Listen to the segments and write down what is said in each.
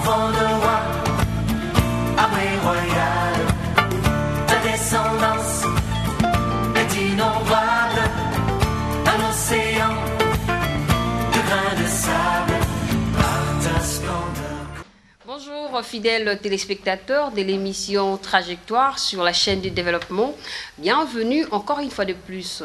enfant de roi, armée royale, ta descendance est innombrable, un océan de grains de sable par ta splendeur. Bonjour fidèles téléspectateurs de l'émission Trajectoire sur la chaîne du développement. Bienvenue encore une fois de plus.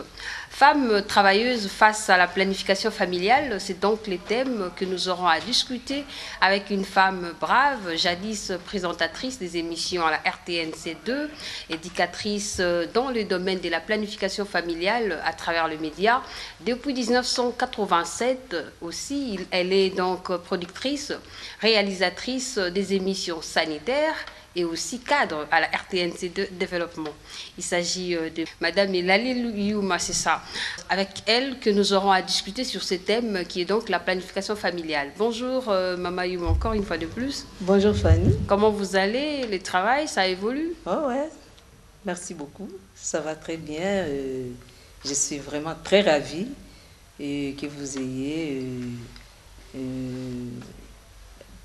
Femmes travailleuses face à la planification familiale, c'est donc les thèmes que nous aurons à discuter avec une femme brave, jadis présentatrice des émissions à la RTNC2, éducatrice dans le domaine de la planification familiale à travers le média. Depuis 1987 aussi, elle est donc productrice, réalisatrice des émissions sanitaires et aussi cadre à la RTNC2 Développement. Il s'agit de Madame Elali Youma, c'est ça. Avec elle que nous aurons à discuter sur ce thème qui est donc la planification familiale. Bonjour Maman Youma, encore une fois de plus. Bonjour Fanny. Comment vous allez? Le travail, ça évolue? Oh ouais, merci beaucoup. Ça va très bien. Je suis vraiment très ravie que vous ayez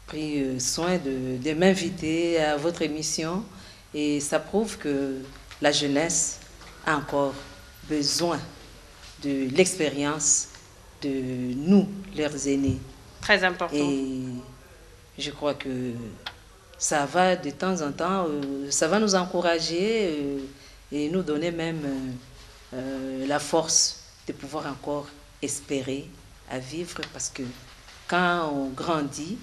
pris soin de m'inviter à votre émission, et ça prouve que la jeunesse a encore besoin de l'expérience de nous, leurs aînés. Très important. Et je crois que ça va de temps en temps, ça va nous encourager et nous donner même la force de pouvoir encore espérer à vivre, parce que quand on grandit,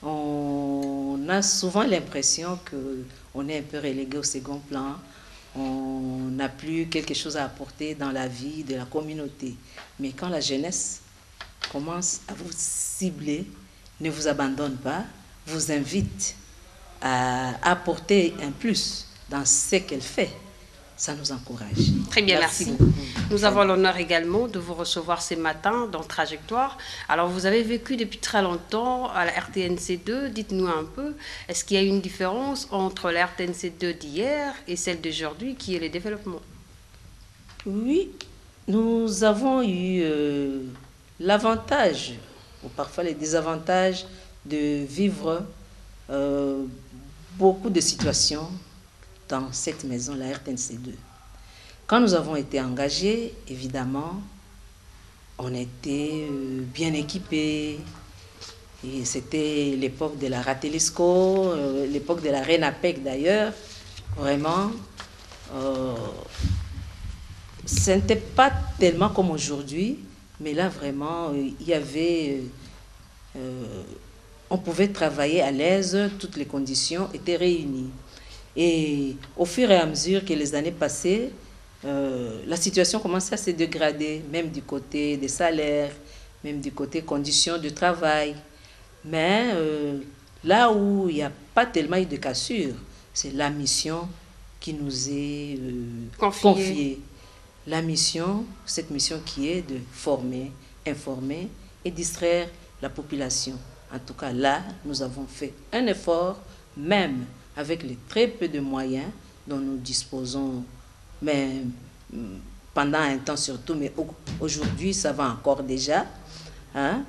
on a souvent l'impression qu'on est un peu relégué au second plan, on n'a plus quelque chose à apporter dans la vie de la communauté. Mais quand la jeunesse commence à vous cibler, ne vous abandonne pas, vous invite à apporter un plus dans ce qu'elle fait, ça nous encourage. Très bien, merci. Nous avons l'honneur également de vous recevoir ce matin dans Trajectoire. Alors, vous avez vécu depuis très longtemps à la RTNC2. Dites-nous un peu, est-ce qu'il y a une différence entre la RTNC2 d'hier et celle d'aujourd'hui, qui est le développement? Oui, nous avons eu l'avantage, ou parfois les désavantages, de vivre beaucoup de situations dans cette maison, la RTNC2. Quand nous avons été engagés, évidemment, on était bien équipés. Et c'était l'époque de la Ratelisco, l'époque de la RENAPEC d'ailleurs. Vraiment, ce n'était pas tellement comme aujourd'hui, mais là vraiment, il y avait... on pouvait travailler à l'aise, toutes les conditions étaient réunies. Et au fur et à mesure que les années passaient, la situation commençait à se dégrader, même du côté des salaires, même du côté conditions de travail. Mais là où il n'y a pas tellement eu de cassure, c'est la mission qui nous est confiée. La mission, cette mission qui est de former, informer et distraire la population. En tout cas, là, nous avons fait un effort, même avec les très peu de moyens dont nous disposons, mais pendant un temps surtout, mais aujourd'hui ça va encore déjà, hein,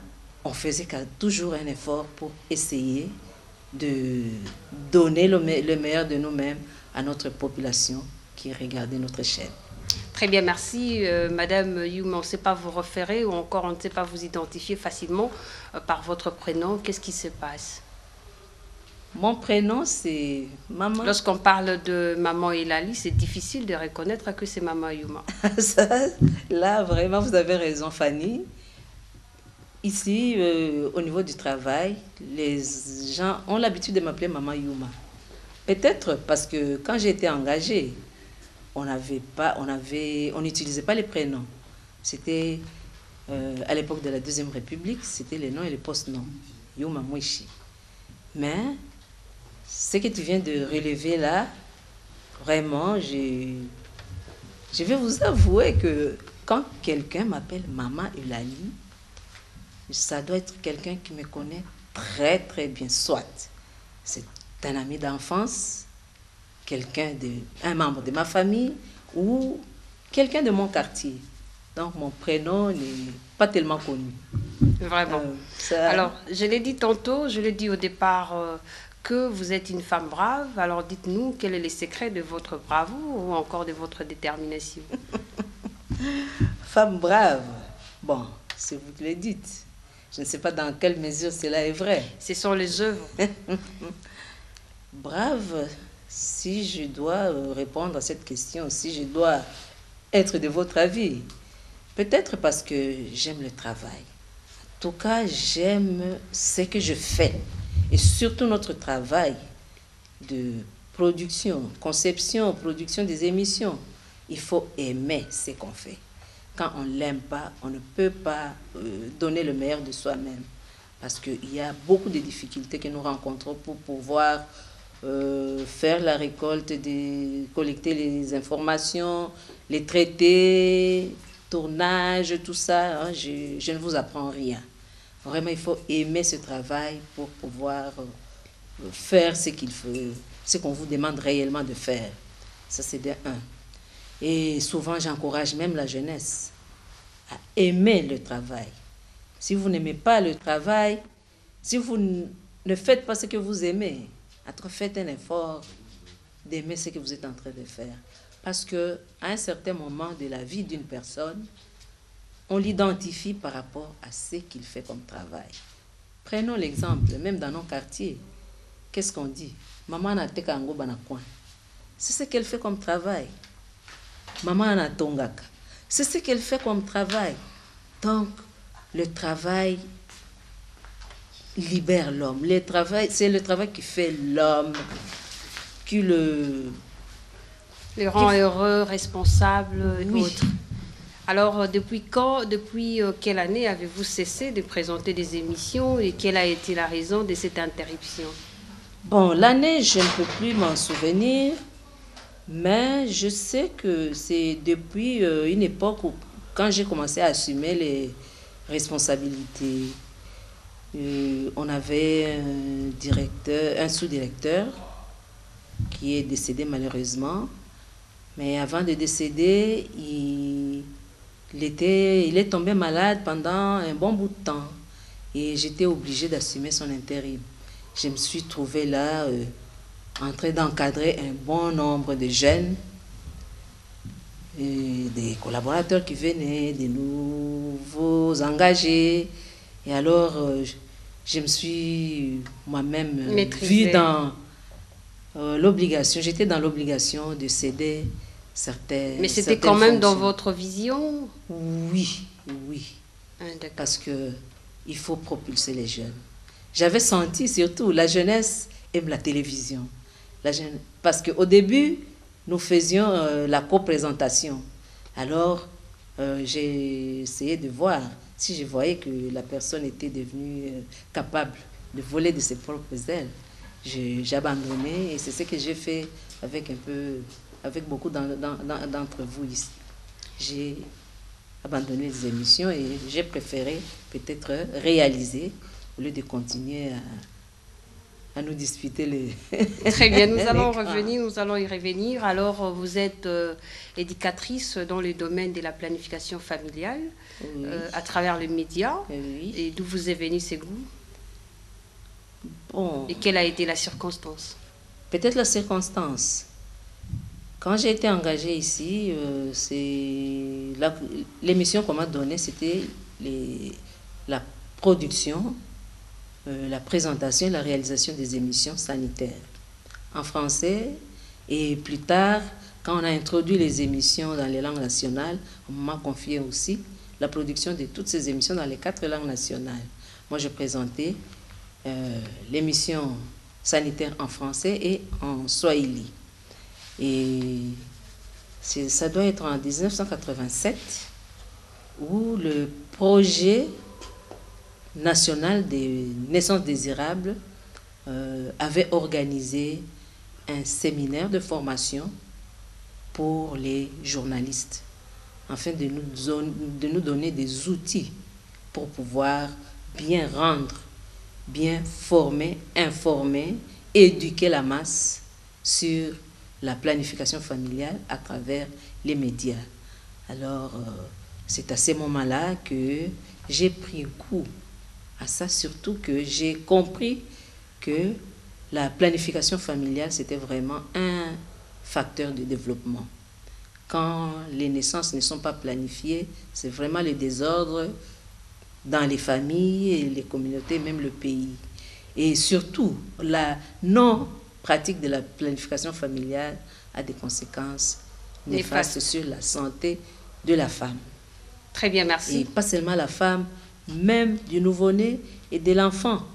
on faisait toujours un effort pour essayer de donner le meilleur de nous-mêmes à notre population qui regardait notre chaîne. Très bien, merci Madame Youma. On ne sait pas vous référer ou encore on ne sait pas vous identifier facilement par votre prénom. Qu'est-ce qui se passe? Mon prénom, c'est Maman. Lorsqu'on parle de Maman Elali, c'est difficile de reconnaître que c'est Maman Youma. Ça, là, vraiment, vous avez raison, Fanny. Ici, au niveau du travail, les gens ont l'habitude de m'appeler Maman Youma. Peut-être parce que quand j'ai été engagée, on n'utilisait pas les prénoms. C'était, à l'époque de la Deuxième République, c'était les noms et les post-noms. Youma Mouichi. Mais ce que tu viens de relever là, vraiment, je vais vous avouer que quand quelqu'un m'appelle Maman Elali, ça doit être quelqu'un qui me connaît très très bien. Soit c'est un ami d'enfance, un membre de ma famille ou quelqu'un de mon quartier. Donc mon prénom n'est pas tellement connu. Vraiment. Alors, je l'ai dit tantôt, je l'ai dit au départ, que vous êtes une femme brave. Alors, dites-nous, quel est le secret de votre bravoure ou encore de votre détermination? Femme brave. Bon, c'est vous qui le dites. Je ne sais pas dans quelle mesure cela est vrai. Ce sont les œuvres. Brave, si je dois répondre à cette question, si je dois être de votre avis, peut-être parce que j'aime le travail. En tout cas, j'aime ce que je fais. Et surtout notre travail de production, conception, production des émissions. Il faut aimer ce qu'on fait. Quand on ne l'aime pas, on ne peut pas donner le meilleur de soi-même. Parce qu'il y a beaucoup de difficultés que nous rencontrons pour pouvoir faire la récolte, collecter les informations, les traiter, tournage, tout ça. Hein, je ne vous apprends rien. Vraiment, il faut aimer ce travail pour pouvoir faire ce qu'il faut, ce qu'on vous demande réellement de faire. Ça, c'est de un. Et souvent, j'encourage même la jeunesse à aimer le travail. Si vous n'aimez pas le travail, si vous ne faites pas ce que vous aimez, faites un effort d'aimer ce que vous êtes en train de faire. Parce qu'à un certain moment de la vie d'une personne, on l'identifie par rapport à ce qu'il fait comme travail. Prenons l'exemple, même dans nos quartiers. Qu'est-ce qu'on dit? Maman n'a tekango banakwan. C'est ce qu'elle fait comme travail. Maman n'a tongaka. C'est ce qu'elle fait comme travail. Donc, le travail libère l'homme. C'est le travail qui fait l'homme, qui le rend heureux, responsable et oui. autres. Alors, depuis quelle année avez-vous cessé de présenter des émissions et quelle a été la raison de cette interruption? Bon, l'année, je ne peux plus m'en souvenir, mais je sais que c'est depuis une époque où, quand j'ai commencé à assumer les responsabilités, on avait un sous-directeur qui est décédé malheureusement, mais avant de décéder, il est tombé malade pendant un bon bout de temps et j'étais obligée d'assumer son intérim. Je me suis trouvée là en train d'encadrer un bon nombre de jeunes, des collaborateurs qui venaient, des nouveaux engagés. Et alors, je me suis moi-même vue dans l'obligation. J'étais dans l'obligation de céder certaines. Mais c'était quand même dans votre vision? Oui. Parce qu'il faut propulser les jeunes. J'avais senti surtout, la jeunesse aime la télévision. Parce qu'au début, nous faisions la co-présentation. Alors, j'ai essayé de voir si je voyais que la personne était devenue capable de voler de ses propres ailes. J'ai abandonné et c'est ce que j'ai fait avec beaucoup d'entre vous ici. J'ai abandonné les émissions et j'ai préféré peut-être réaliser au lieu de continuer à nous disputer les... Très bien, nous allons y revenir. Alors, vous êtes éducatrice dans le domaine de la planification familiale, oui. À travers les médias. Oui. Et d'où vous est venu ces goûts? Bon. Et quelle a été la circonstance? Peut-être la circonstance. Quand j'ai été engagée ici, l'émission qu'on m'a donnée, c'était la production, la présentation et la réalisation des émissions sanitaires en français. Et plus tard, quand on a introduit les émissions dans les langues nationales, on m'a confié aussi la production de toutes ces émissions dans les 4 langues nationales. Moi, je présentais l'émission sanitaire en français et en swahili. Et ça doit être en 1987 où le projet national des naissances désirables avait organisé un séminaire de formation pour les journalistes, afin de nous donner des outils pour pouvoir bien rendre, bien former, informer, éduquer la masse sur la planification familiale à travers les médias. Alors, c'est à ce moment-là que j'ai pris goût à ça, surtout que j'ai compris que la planification familiale, c'était vraiment un facteur de développement. Quand les naissances ne sont pas planifiées, c'est vraiment le désordre dans les familles et les communautés, même le pays. Et surtout, la non-pratique de la planification familiale a des conséquences néfastes sur la santé de la femme. Très bien, merci. Et pas seulement la femme, même du nouveau-né et de l'enfant,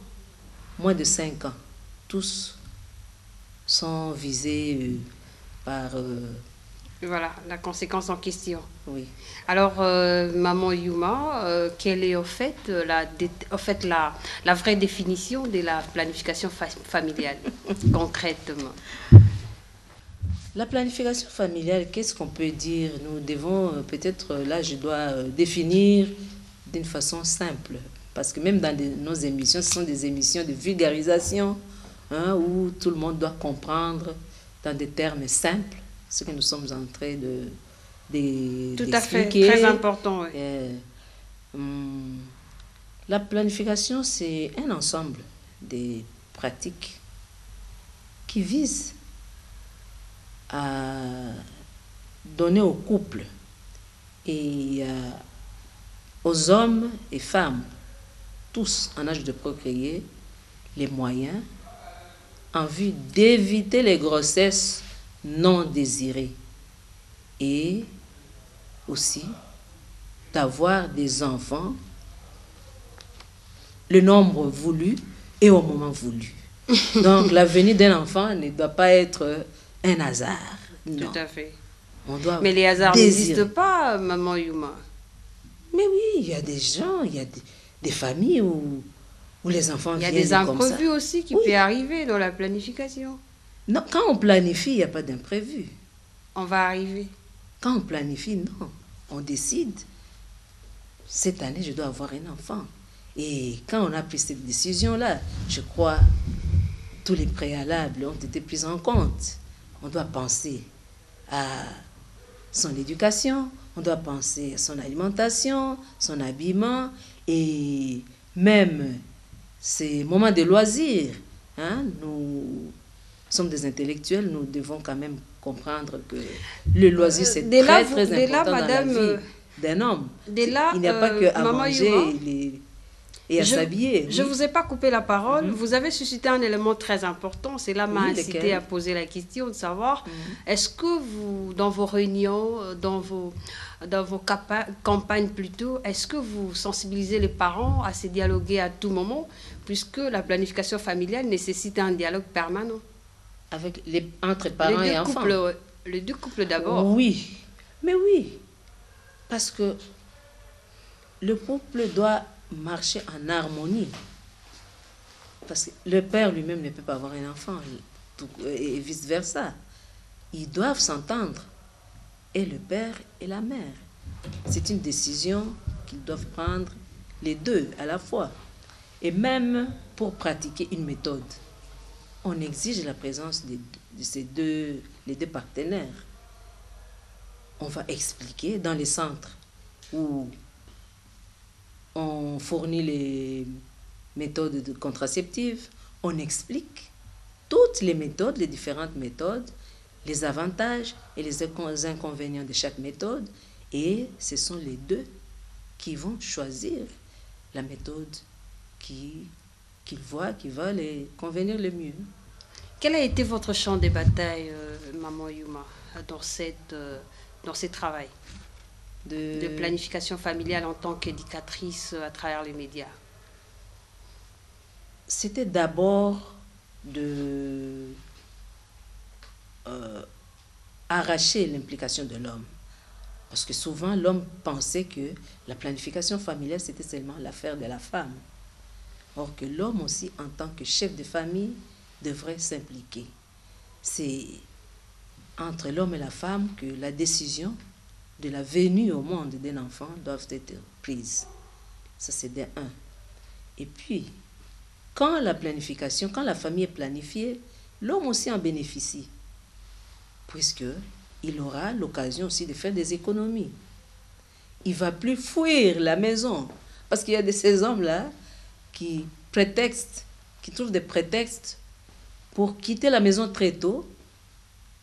moins de 5 ans. Tous sont visés par... Voilà, la conséquence en question. oui. Alors, Maman Yuma, quelle est en fait la vraie définition de la planification familiale, concrètement? La planification familiale, qu'est-ce qu'on peut dire? Nous devons peut-être, là je dois définir d'une façon simple, parce que même dans nos émissions, ce sont des émissions de vulgarisation, hein, où tout le monde doit comprendre dans des termes simples ce que nous sommes en train d'expliquer. Tout à fait, très important. Oui. La planification, c'est un ensemble de pratiques qui visent à donner au couple et aux hommes et femmes, tous en âge de procréer, les moyens en vue d'éviter les grossesses non désirées et aussi d'avoir des enfants, le nombre voulu et au moment voulu. Donc la venue d'un enfant ne doit pas être un hasard. Non. Tout à fait. Mais les hasards n'existent pas, Maman Yuma. Mais oui, il y a des gens, il y a des familles où les enfants viennent comme ça. Il y a des imprévus aussi qui peuvent arriver dans la planification. Non, quand on planifie, il n'y a pas d'imprévu. On va arriver. Quand on planifie, non. On décide, cette année, je dois avoir un enfant. Et quand on a pris cette décision-là, je crois, tous les préalables ont été pris en compte. On doit penser à son éducation, on doit penser à son alimentation, son habillement et même ses moments de loisirs. Hein? Nous sommes des intellectuels, nous devons quand même comprendre que le loisir, c'est très important dans la vie d'un homme. Il n'y a pas qu'à manger et à s'habiller. Je ne vous ai pas coupé la parole. Vous avez suscité un élément très important. Cela m'a incité à poser la question de savoir, est-ce que vous, dans vos réunions, dans vos campagnes plutôt, est-ce que vous sensibilisez les parents à se dialoguer à tout moment, puisque la planification familiale nécessite un dialogue permanent entre parents et enfants. Les deux couples d'abord. Oui, mais oui. Parce que le couple doit marcher en harmonie. Parce que le père lui-même ne peut pas avoir un enfant, et vice-versa. Ils doivent s'entendre, et le père et la mère. C'est une décision qu'ils doivent prendre les deux à la fois. Et même pour pratiquer une méthode, on exige la présence de les deux partenaires. On va expliquer dans les centres où on fournit les méthodes contraceptives, on explique toutes les méthodes, les différentes méthodes, les avantages et les inconvénients de chaque méthode, et ce sont les deux qui vont choisir la méthode qu'ils voient qui va les convenir le mieux. Quel a été votre champ de bataille, Maman Yuma, dans ce travail de planification familiale en tant qu'éducatrice à travers les médias? C'était d'abord de arracher l'implication de l'homme. Parce que souvent, l'homme pensait que la planification familiale, c'était seulement l'affaire de la femme. Or que l'homme aussi, en tant que chef de famille, devrait s'impliquer. C'est entre l'homme et la femme que la décision de la venue au monde d'un enfant doit être prise. Ça, c'est de un. Et puis, quand la famille est planifiée, l'homme aussi en bénéficie, puisqu'il aura l'occasion aussi de faire des économies. Il ne va plus fuir la maison Parce qu'il y a de ces hommes-là qui trouvent des prétextes pour quitter la maison très tôt,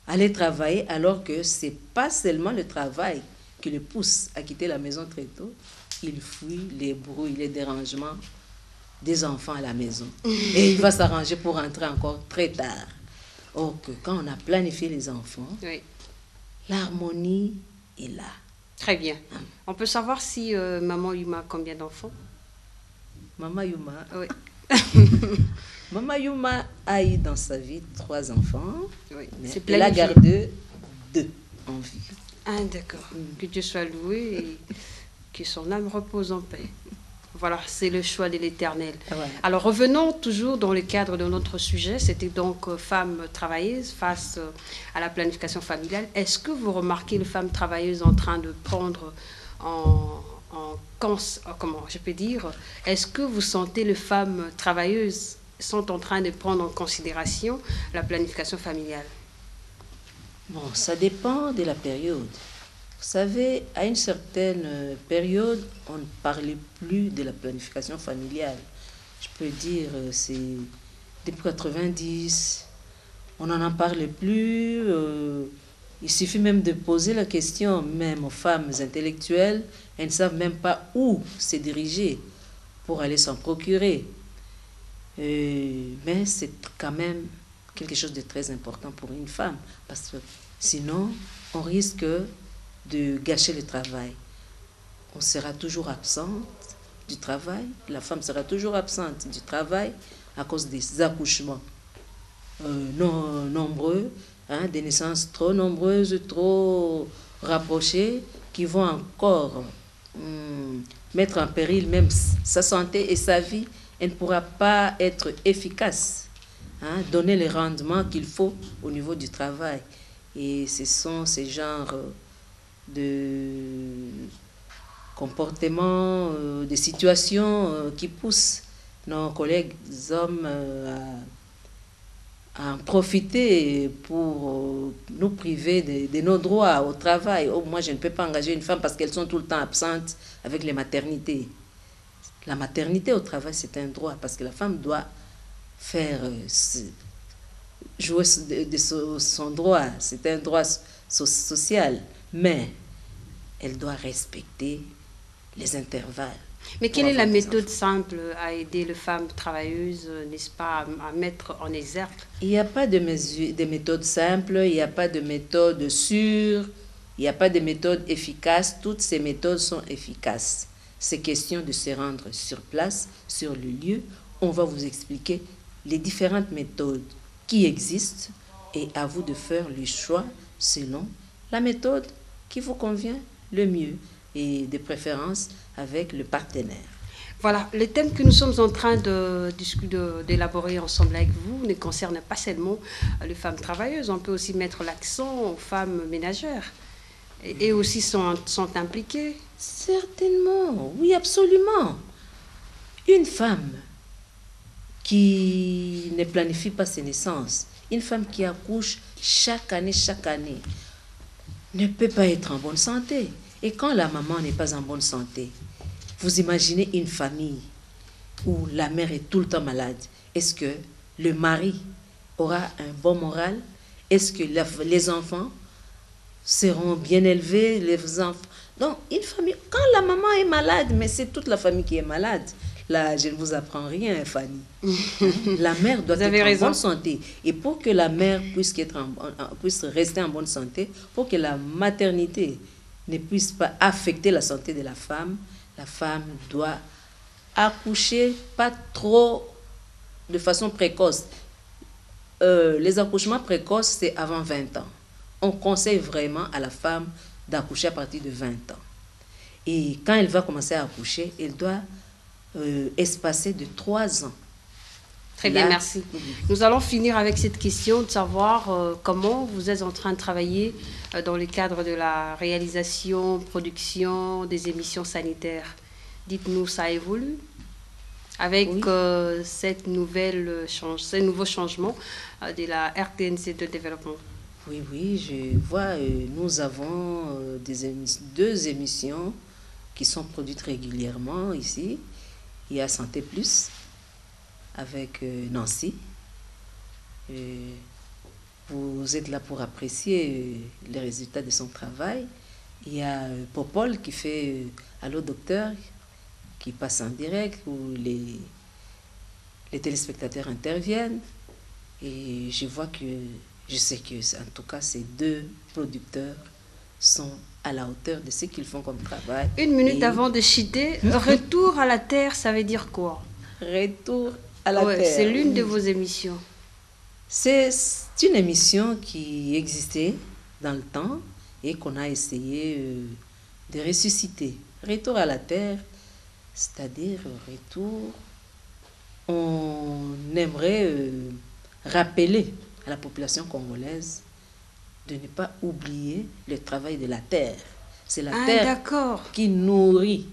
aller travailler, alors que ce n'est pas seulement le travail qui le pousse à quitter la maison très tôt. Il fuit les bruits, les dérangements des enfants à la maison. Et il va s'arranger pour rentrer encore très tard. Or que quand on a planifié les enfants, Oui. l'harmonie est là. Très bien. On peut savoir si Maman Yuma a combien d'enfants? Maman Yuma, Oui. Maman Yuma a eu dans sa vie 3 enfants. Oui. Mais C'est elle a planifié. gardé 2 en vie. Ah, d'accord. Que Dieu soit loué et que son âme repose en paix. Voilà, c'est le choix de l'Éternel. Voilà. Alors revenons toujours dans le cadre de notre sujet, c'était donc femmes travailleuses face à la planification familiale. Est-ce que vous remarquez les femmes travailleuses en train de prendre comment je peux dire, est-ce que vous sentez les femmes travailleuses sont en train de prendre en considération la planification familiale? Bon, ça dépend de la période. Vous savez, à une certaine période, on ne parlait plus de la planification familiale. Je peux dire, c'est depuis 90, on n'en parle plus. Il suffit même de poser la question, même aux femmes intellectuelles, elles ne savent même pas où se diriger pour aller s'en procurer. Mais c'est quand même quelque chose de très important pour une femme, parce que sinon, on risque de gâcher le travail. On sera toujours absente du travail, la femme sera toujours absente du travail à cause des accouchements non nombreux, hein, des naissances trop nombreuses, trop rapprochées, qui vont encore mettre en péril même sa santé et sa vie. Elle ne pourra pas être efficace, hein, donner le rendement qu'il faut au niveau du travail. Et ce sont ces genres de comportements, de situations qui poussent nos collègues hommes à en profiter pour nous priver de nos droits au travail. Oh, moi, je ne peux pas engager une femme parce qu'elles sont tout le temps absentes avec les maternités. La maternité au travail, c'est un droit parce que la femme doit faire jouer de son droit. C'est un droit social, mais elle doit respecter les intervalles. Mais quelle est la méthode simple à aider les femmes travailleuses, n'est-ce pas, à mettre en exergue? Il n'y a pas de méthode simple, il n'y a pas de méthode sûre, il n'y a pas de méthode efficace. Toutes ces méthodes sont efficaces. C'est question de se rendre sur place, sur le lieu. On va vous expliquer les différentes méthodes qui existent et à vous de faire le choix selon la méthode qui vous convient le mieux et de préférence avec le partenaire. Voilà, le thème que nous sommes en train d'élaborer ensemble avec vous ne concerne pas seulement les femmes travailleuses. On peut aussi mettre l'accent aux femmes ménagères. Et aussi sont impliquées. Certainement, oui, absolument. Une femme qui ne planifie pas ses naissances, une femme qui accouche chaque année, ne peut pas être en bonne santé. Et quand la maman n'est pas en bonne santé, vous imaginez une famille où la mère est tout le temps malade. Est-ce que le mari aura un bon moral? Est-ce que les enfants seront bien élevés, les enfants? Donc, une famille, quand la maman est malade, mais c'est toute la famille qui est malade. Là, je ne vous apprends rien, Fanny. La mère doit être en bonne santé. Et pour que la mère puisse rester en bonne santé, pour que la maternité ne puisse pas affecter la santé de la femme doit accoucher pas trop de façon précoce. Les accouchements précoces, c'est avant 20 ans. On conseille vraiment à la femme d'accoucher à partir de 20 ans. Et quand elle va commencer à accoucher, elle doit espacer de 3 ans. Très bien, merci. Nous allons finir avec cette question de savoir comment vous êtes en train de travailler dans le cadre de la réalisation, production des émissions sanitaires. Dites-nous, ça évolue avec ces nouveaux changements de la RTNC de développement? Oui, je vois, nous avons 2 émissions qui sont produites régulièrement ici. Il y a Santé Plus avec Nancy. Vous êtes là pour apprécier les résultats de son travail. Il y a Popol qui fait Allô Docteur, qui passe en direct, où les téléspectateurs interviennent. Et je sais que, en tout cas, ces deux producteurs sont à la hauteur de ce qu'ils font comme travail. Une minute avant de chuter, Retour à la Terre, ça veut dire quoi? Retour à la Terre. C'est l'une de vos émissions. C'est une émission qui existait dans le temps et qu'on a essayé de ressusciter. Retour à la Terre, c'est-à-dire retour, on aimerait rappeler à la population congolaise de ne pas oublier le travail de la terre. C'est la terre qui nourrit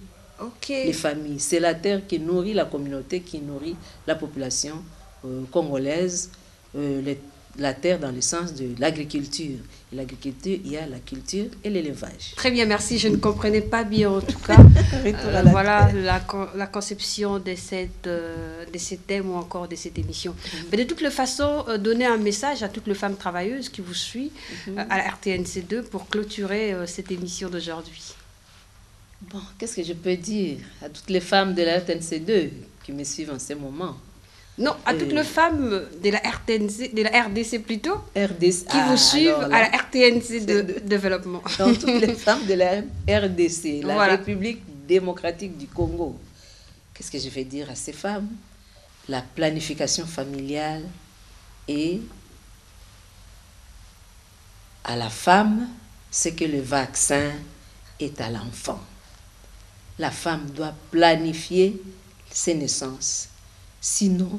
les familles. C'est la terre qui nourrit la communauté, qui nourrit la population congolaise. La terre dans le sens de l'agriculture. L'agriculture, il y a la culture et l'élevage. Très bien, merci. Je ne comprenais pas bien en tout cas. Voilà la conception de ces thèmes ou encore de cette émission. Mais de toutes les façons, donner un message à toutes les femmes travailleuses qui vous suivent à la RTNC2 pour clôturer cette émission d'aujourd'hui. Bon, qu'est-ce que je peux dire à toutes les femmes de la RTNC2 qui me suivent en ce moment? Non, à toutes les femmes de la RTNC, de la RDC plutôt, RDC, qui vous suivent à la RTNC de développement. Donc, toutes les femmes de la RDC, la République démocratique du Congo. Qu'est-ce que je vais dire à ces femmes? La planification familiale et à la femme, c'est que le vaccin est à l'enfant. La femme doit planifier ses naissances. Sinon,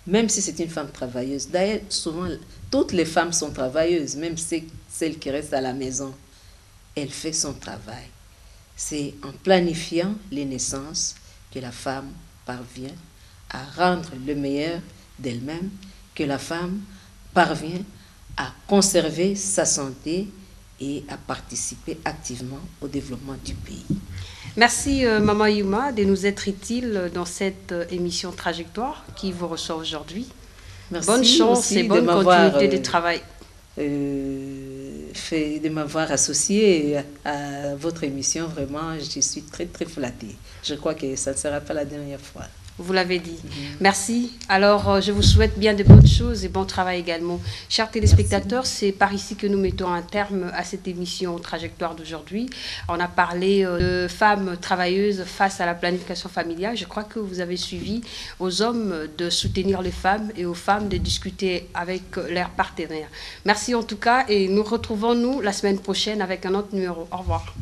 même si c'est une femme travailleuse, d'ailleurs, souvent, toutes les femmes sont travailleuses, même celles qui restent à la maison. Elle fait son travail. C'est en planifiant les naissances que la femme parvient à rendre le meilleur d'elle-même, que la femme parvient à conserver sa santé et à participer activement au développement du pays. Merci Maman Yuma de nous être utile dans cette émission Trajectoire qui vous reçoit aujourd'hui. Bonne chance et bonne continuité de travail. De m'avoir associé à votre émission, vraiment, je suis très très flattée. Je crois que ça ne sera pas la dernière fois. Vous l'avez dit. Merci. Alors, je vous souhaite bien de bonnes choses et bon travail également. Chers téléspectateurs, c'est par ici que nous mettons un terme à cette émission Trajectoire d'aujourd'hui. On a parlé de femmes travailleuses face à la planification familiale. Je crois que vous avez suivi aux hommes de soutenir les femmes et aux femmes de discuter avec leurs partenaires. Merci en tout cas et nous retrouvons-nous la semaine prochaine avec un autre numéro. Au revoir.